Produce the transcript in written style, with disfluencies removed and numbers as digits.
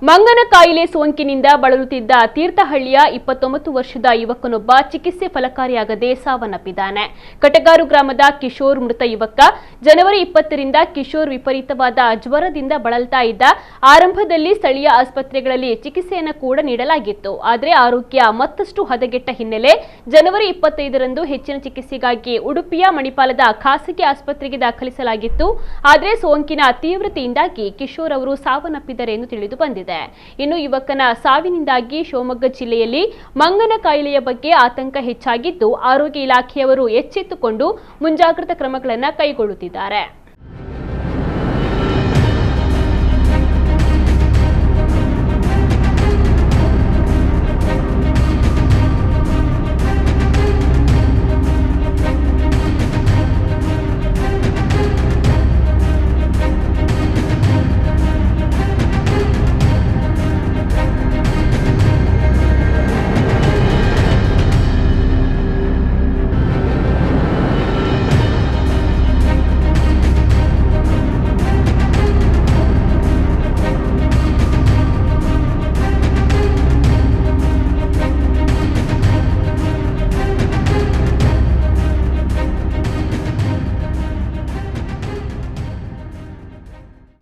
ಮಂಗನ ಕಾಯಿಲೆ ಸೋಂಕಿನಿಂದ ಬಳಲುತ್ತಿದ್ದ ತೀರ್ಥಹಳ್ಳಿಯ 29 ವರ್ಷದ ಯುವಕನೊಬ್ಬ ಚಿಕಿತ್ಸೆ ಫಲಕಾರಿಯಾಗದೆ ಸಾವನ್ನಪ್ಪಿದ್ದಾನೆ. ಕಟಗಾರು ಗ್ರಾಮದ ಕಿಶೋರ್ ಮೃತ ಯುವಕ ಜನವರಿ 20ರಿಂದ ಕಿಶೋರ್ ವಿಪರೀತವಾದ ಜ್ವರದಿಂದ ಬಳಲ್ತಾ ಇದ್ದ. ಆರಂಭದಲ್ಲಿ ಸ್ಥಳೀಯ ಆಸ್ಪತ್ರೆಗಳಲ್ಲಿ ಚಿಕಿತ್ಸೆಯನ್ನು ಕೂಡ ನೀಡಲಾಗಿತ್ತು. ಆದರೆ ಆರೋಗ್ಯ ಮತ್ತಷ್ಟು ಹದಗೆಟ್ಟ ಹಿನ್ನೆಲೆ ಜನವರಿ 25ರಂದು ಹೆಚ್ಚಿನ ಚಿಕಿತ್ಸೆಗಾಗಿ ಉಡುಪಿಯ ಮಣಿಪಾಲದ ಖಾಸಗಿ ಆಸ್ಪತ್ರೆಗೆ ದಾಖಲಿಸಲಾಗಿತ್ತು. ಆದರೆ ಸೋಂಕಿನ ತೀವ್ರತೆಯಿಂದಾಗಿ ಕಿಶೋರ್ ಅವರು ಸಾವನ್ನಪ್ಪಿದ್ದಾರೆ ಎಂದು ತಿಳಿದು ಬಂದಿದೆ. ಇನ್ನು ಯುವಕನ ಸಾವಿನಿಂದಾಗಿ ಶಿವಮೊಗ್ಗ ಜಿಲ್ಲೆಯಲ್ಲಿ ಮಂಗನ ಕಾಯಿಲೆಯ ಬಗ್ಗೆ ಆತಂಕ ಹೆಚ್ಚಾಗಿದ್ದು, ಆರೋಗ್ಯ ಇಲಾಖೆಯವರು ಎಚ್ಚೆತ್ತುಕೊಂಡು ಮುಂಜಾಗ್ರತಾ ಕ್ರಮಗಳನ್ನು ಕೈಗೊಳ್ಳುತ್ತಿದ್ದಾರೆ.